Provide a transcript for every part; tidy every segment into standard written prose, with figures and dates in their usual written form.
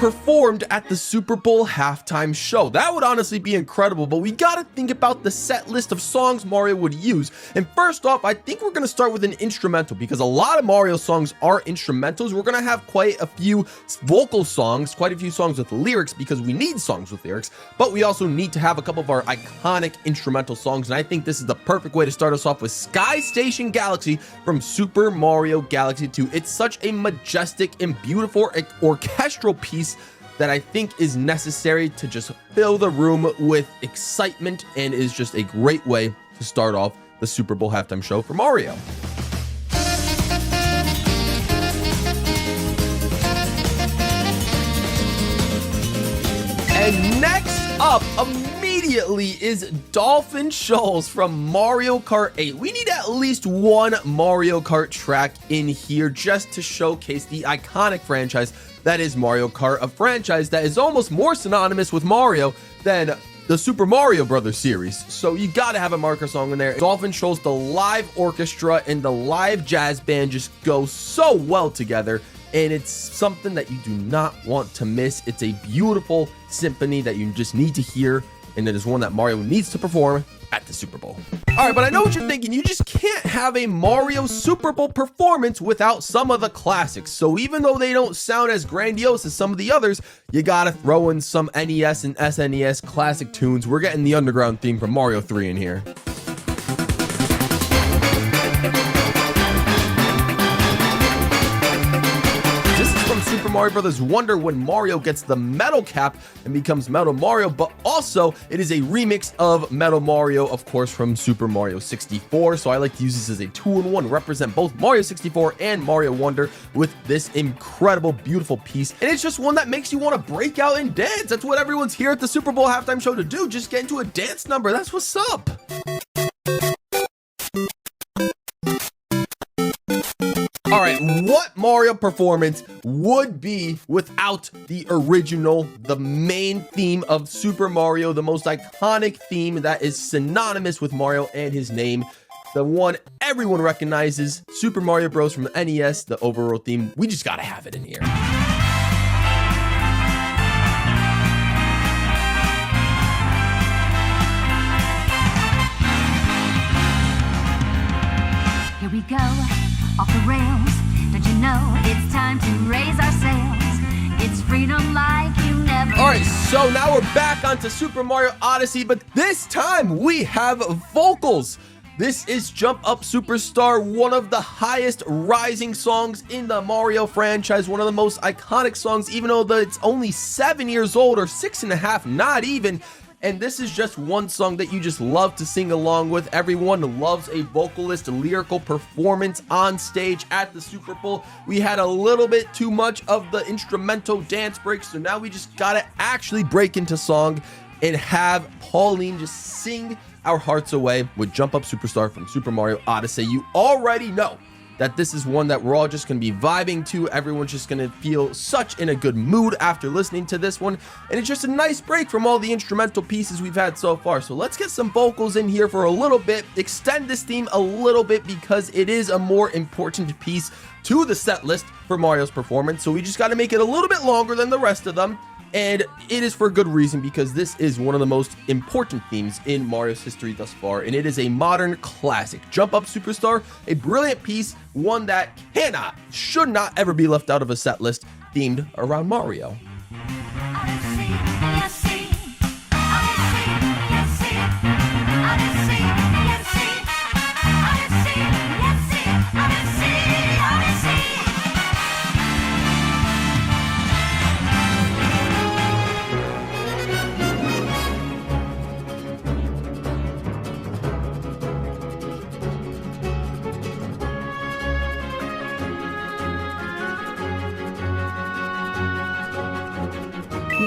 performed at the Super Bowl halftime show. That would honestly be incredible, but we gotta think about the set list of songs Mario would use. And first off, I think we're gonna start with an instrumental, because a lot of Mario songs are instrumentals. We're gonna have quite a few vocal songs, quite a few songs with lyrics, because we need songs with lyrics, but we also need to have a couple of our iconic instrumental songs. And I think this is the perfect way to start us off with Sky Station Galaxy from Super Mario Galaxy 2. It's such a majestic and beautiful orchestral piece that I think is necessary to just fill the room with excitement, and is just a great way to start off the Super Bowl halftime show for Mario. And next up, immediately, is Dolphin Shoals from Mario Kart 8. We need at least one Mario Kart track in here just to showcase the iconic franchise that is Mario Kart, a franchise that is almost more synonymous with Mario than the Super Mario Brothers series. So you gotta have a marker song in there. Dolphin Shoals, the live orchestra and the live jazz band just go so well together, and it's something that you do not want to miss. It's a beautiful symphony that you just need to hear, and it is one that Mario needs to perform at the Super Bowl. All right, but I know what you're thinking. You just can't have a Mario Super Bowl performance without some of the classics. So even though they don't sound as grandiose as some of the others, you gotta throw in some NES and SNES classic tunes. We're getting the underground theme from Mario 3 in here. Super Mario Brothers Wonder, when Mario gets the metal cap and becomes Metal Mario, but also it is a remix of Metal Mario, of course, from Super Mario 64. So I like to use this as a 2-in-1, represent both Mario 64 and Mario Wonder with this incredible, beautiful piece. And it's just one that makes you want to break out and dance. That's what everyone's here at the Super Bowl halftime show to do. Just get into a dance number. That's what's up. All right, what Mario performance would be without the original, the main theme of Super Mario, the most iconic theme that is synonymous with Mario and his name, the one everyone recognizes, Super Mario Bros. From the NES, the overall theme. We just gotta have it in here. Here we go. Off the rails, don't you know it's time to raise our sails? It's freedom like you never. All right, so now we're back onto Super Mario Odyssey, but this time we have vocals. This is Jump Up Superstar, one of the highest rising songs in the Mario franchise, one of the most iconic songs, even though it's only 7 years old, or 6.5, not even. And this is just one song that you just love to sing along with. Everyone loves a vocalist, a lyrical performance on stage at the Super Bowl. We had a little bit too much of the instrumental dance break, so now we just gotta actually break into song and have Pauline just sing our hearts away with Jump Up Superstar from Super Mario Odyssey. You already know that this is one that we're all just going to be vibing to. Everyone's just going to feel such in a good mood after listening to this one, and it's just a nice break from all the instrumental pieces we've had so far. So let's get some vocals in here for a little bit, extend this theme a little bit, because it is a more important piece to the set list for Mario's performance. So we just got to make it a little bit longer than the rest of them, and it is for good reason, because this is one of the most important themes in Mario's history thus far, and it is a modern classic. Jump Up Superstar, a brilliant piece, one that should not ever be left out of a set list themed around Mario.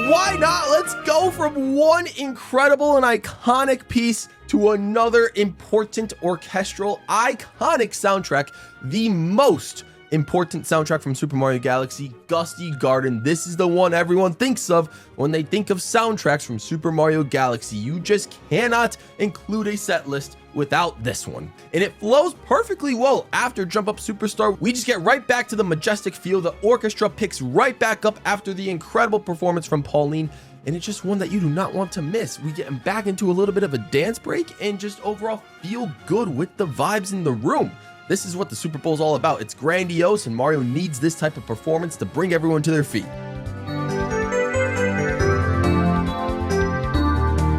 Why not? Let's go from one incredible and iconic piece to another important orchestral iconic soundtrack, the most important soundtrack from Super Mario Galaxy, Gusty Garden. This is the one everyone thinks of when they think of soundtracks from Super Mario Galaxy. You just cannot include a set list without this one. And it flows perfectly well after Jump Up Superstar. We just get right back to the majestic feel. The orchestra picks right back up after the incredible performance from Pauline, and it's just one that you do not want to miss. We get back into a little bit of a dance break and just overall feel good with the vibes in the room. This is what the Super Bowl is all about. It's grandiose, and Mario needs this type of performance to bring everyone to their feet.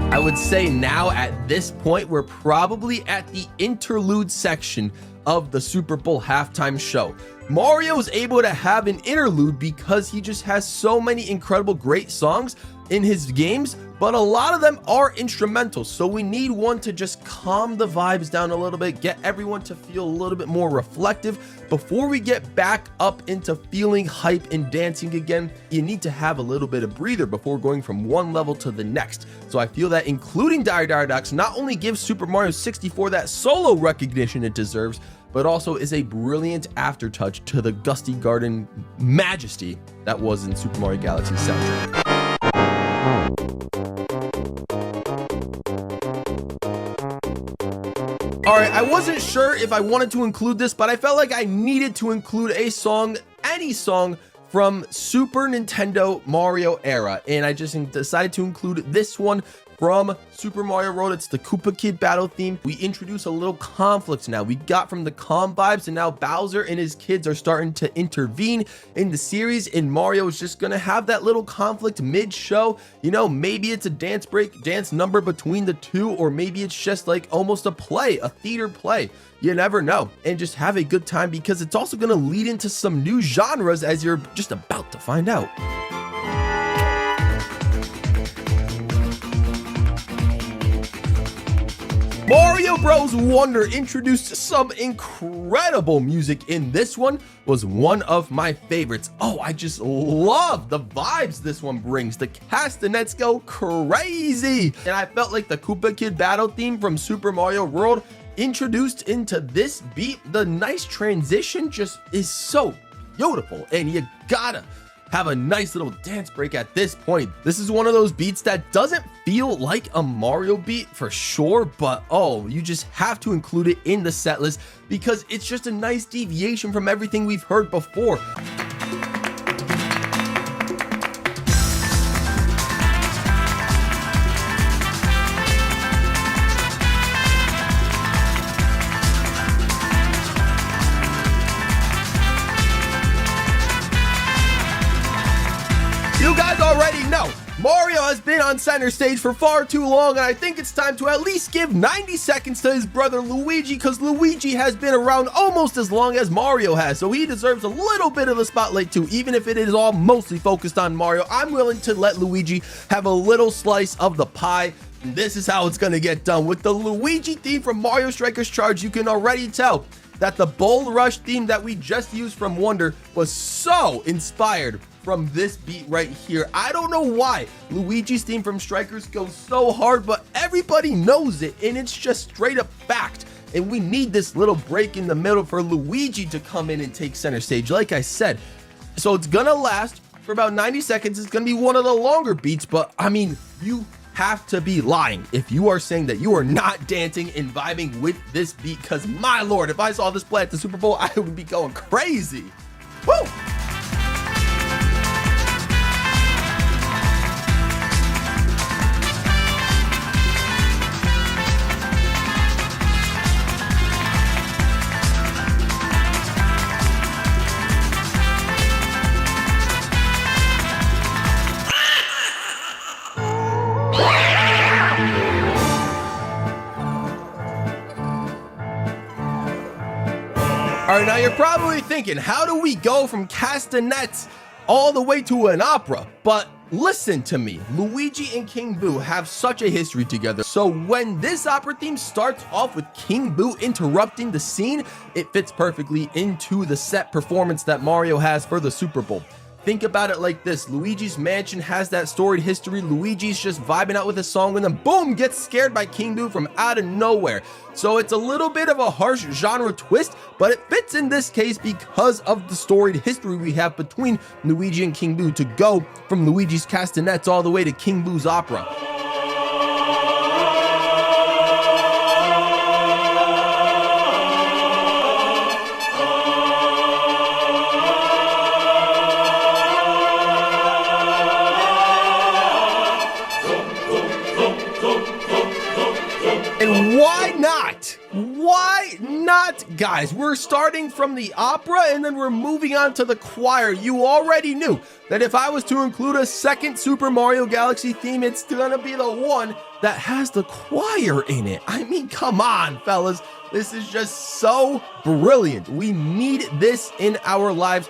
I would say now at this point, we're probably at the interlude section of the Super Bowl halftime show. Mario is able to have an interlude because he just has so many incredible great songs in his games, but a lot of them are instrumental, so we need one to just calm the vibes down a little bit, get everyone to feel a little bit more reflective before we get back up into feeling hype and dancing again. You need to have a little bit of breather before going from one level to the next. So I feel that including Dire Dire Docks not only gives Super Mario 64 that solo recognition it deserves, but also is a brilliant aftertouch to the Gusty Garden majesty that was in Super Mario Galaxy's soundtrack. Alright, I wasn't sure if I wanted to include this, but I felt like I needed to include a song, any song, from Super Nintendo Mario era, and I just decided to include this one from Super Mario World. It's the Koopa Kid battle theme. We introduce a little conflict now. We got from the calm vibes, and now Bowser and his kids are starting to intervene in the series, and Mario is just gonna have that little conflict mid-show. You know, maybe it's a dance break, dance number between the two, or maybe it's just like almost a play, a theater play. You never know. And just have a good time, because it's also gonna lead into some new genres, as you're just about to find out. Mario Bros. Wonder introduced some incredible music in this one, was one of my favorites. Oh, I just love the vibes this one brings. The castanets go crazy. And I felt like the Koopa Kid battle theme from Super Mario World introduced into this beat, the nice transition just is so beautiful, and you gotta have a nice little dance break at this point. This is one of those beats that doesn't feel like a Mario beat for sure, but oh, you just have to include it in the set list because it's just a nice deviation from everything we've heard before. You guys already know, Mario has been on center stage for far too long, and I think it's time to at least give 90 seconds to his brother Luigi, because Luigi has been around almost as long as Mario has, so he deserves a little bit of a spotlight too. Even if it is all mostly focused on Mario, I'm willing to let Luigi have a little slice of the pie. And this is how it's gonna get done. With the Luigi theme from Mario Strikers Charge, you can already tell that the Bull Rush theme that we just used from Wonder was so inspired from this beat right here. I don't know why Luigi's theme from Strikers goes so hard, but everybody knows it, and it's just straight up fact. And we need this little break in the middle for Luigi to come in and take center stage, like I said. So it's gonna last for about 90 seconds. It's gonna be one of the longer beats, but I mean, you have to be lying if you are saying that you are not dancing and vibing with this beat, because my lord, if I saw this play at the Super Bowl, I would be going crazy. Woo! All right, now you're probably thinking, how do we go from castanets all the way to an opera? But listen to me, Luigi and King Boo have such a history together. So when this opera theme starts off with King Boo interrupting the scene, it fits perfectly into the set performance that Mario has for the Super Bowl. Think about it like this: Luigi's Mansion has that storied history. Luigi's just vibing out with a song, and then boom, gets scared by King Boo from out of nowhere. So it's a little bit of a harsh genre twist, but it fits in this case because of the storied history we have between Luigi and King Boo to go from Luigi's castanets all the way to King Boo's opera. why not, guys? We're starting from the opera and then we're moving on to the choir. You already knew that if I was to include a second Super Mario Galaxy theme, it's gonna be the one that has the choir in it. I mean, come on, fellas. This is just so brilliant. We need this in our lives.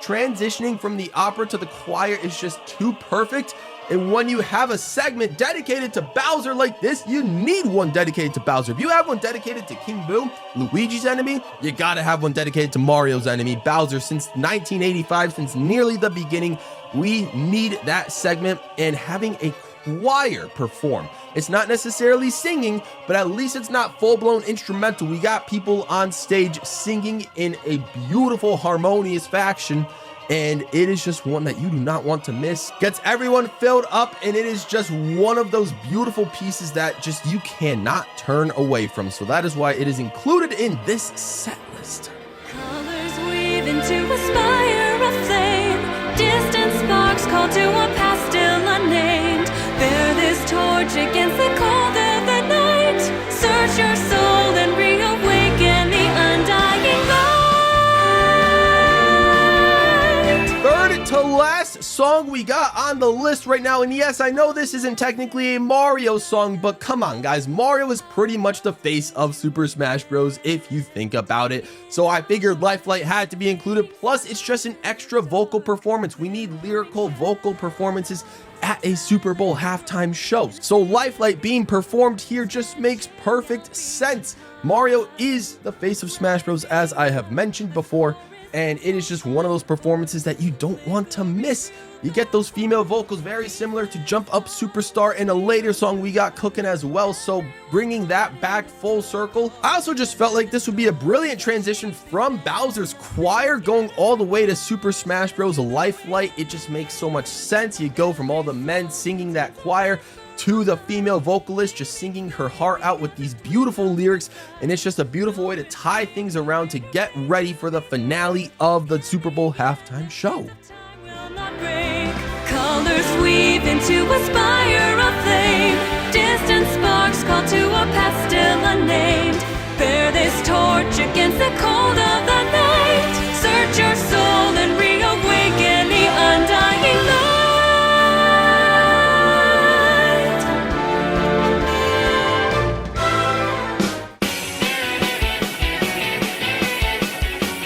Transitioning from the opera to the choir is just too perfect. And when you have a segment dedicated to Bowser like this, you need one dedicated to Bowser. If you have one dedicated to King Boo, Luigi's enemy, you gotta have one dedicated to Mario's enemy, Bowser. Since 1985, since nearly the beginning, we need that segment, and having a choir perform. It's not necessarily singing, but at least it's not full-blown instrumental. We got people on stage singing in a beautiful, harmonious fashion, and it is just one that you do not want to miss. Gets everyone filled up, and it is just one of those beautiful pieces that just you cannot turn away from. So that is why it is included in this set list. Colors weave into a spire of flame. Distant sparks call to a past still unnamed. Bear this torch against the cold of the night. Search your soul and reawaken the undying light. Third to last song we got on the list right now, and yes, I know this isn't technically a Mario song, but come on, guys, Mario is pretty much the face of Super Smash Bros. If you think about it. So I figured Lifelight had to be included, plus it's just an extra vocal performance. We need lyrical vocal performances at a Super Bowl halftime show. So Lifelight being performed here just makes perfect sense. Mario is the face of Smash Bros, as I have mentioned before, and it is just one of those performances that you don't want to miss. You get those female vocals very similar to Jump Up Superstar in a later song we got cooking as well, so bringing that back full circle. I also just felt like this would be a brilliant transition from Bowser's choir going all the way to Super Smash Bros. Lifelight. It just makes so much sense. You go from all the men singing that choir to the female vocalist just singing her heart out with these beautiful lyrics, and it's just a beautiful way to tie things around to get ready for the finale of the Super Bowl halftime show. Will not break. Colors weave into a spire of flame. Distant sparks call to a past still unnamed. Bear this torch against the cold of the night. Search your soul and reawaken the undying light.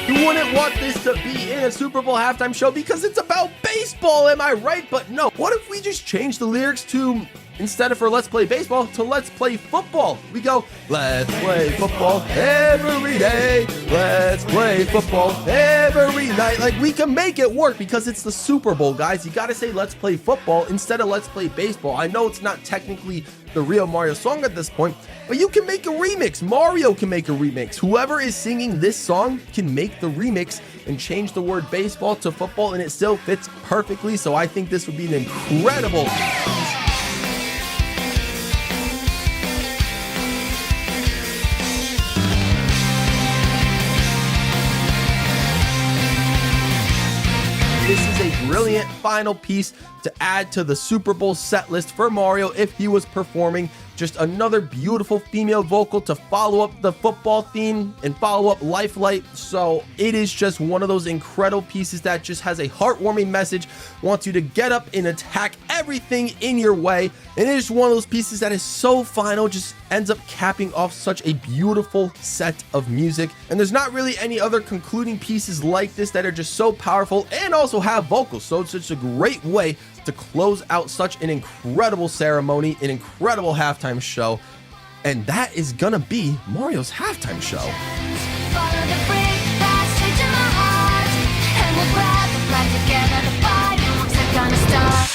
You wouldn't want this to be in a Super Bowl halftime show because it's about baseball, am I right? But no, what if we just change the lyrics to, instead of for let's play baseball, to let's play football? We go, let's play football every day. Let's play football every night. Like, we can make it work because it's the Super Bowl, guys. You gotta say let's play football instead of let's play baseball. I know it's not technically the real Mario song at this point, but you can make a remix. Mario can make a remix. Whoever is singing this song can make the remix and change the word baseball to football, and it still fits perfectly. So I think this would be an incredible This is a brilliant final piece to add to the Super Bowl set list for Mario if he was performing. Just another beautiful female vocal to follow up the football theme and follow up Lifelight. So it is just one of those incredible pieces that just has a heartwarming message, wants you to get up and attack everything in your way. And it is one of those pieces that is so final, just ends up capping off such a beautiful set of music. And there's not really any other concluding pieces like this that are just so powerful and also have vocals. So it's just a great way to close out such an incredible ceremony, an incredible halftime show. And that is gonna be Mario's halftime show. Follow the brick that's straight to my heart, and we'll grab the flag together. The fireworks are gonna start.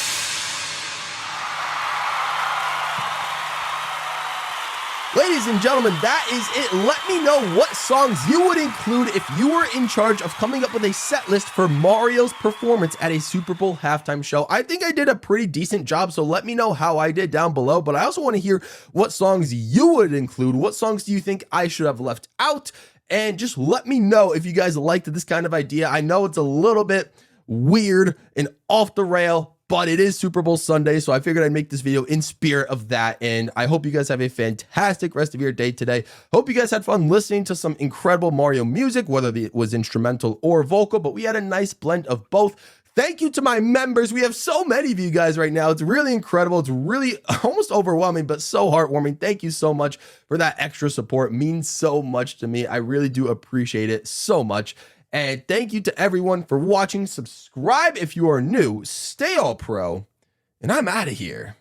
Ladies and gentlemen, that is it. Let me know what songs you would include if you were in charge of coming up with a set list for Mario's performance at a Super Bowl halftime show. I think I did a pretty decent job, so let me know how I did down below. But I also want to hear what songs you would include. What songs do you think I should have left out? And just let me know if you guys liked this kind of idea. I know it's a little bit weird and off the rail, but it is Super Bowl Sunday, so I figured I'd make this video in spirit of that. And I hope you guys have a fantastic rest of your day today. Hope you guys had fun listening to some incredible Mario music, whether it was instrumental or vocal, but we had a nice blend of both. Thank you to my members. We have so many of you guys right now. It's really incredible. It's really almost overwhelming, but so heartwarming. Thank you so much for that extra support. It means so much to me. I really do appreciate it so much. And thank you to everyone for watching. Subscribe if you are new. Stay all pro. And I'm out of here.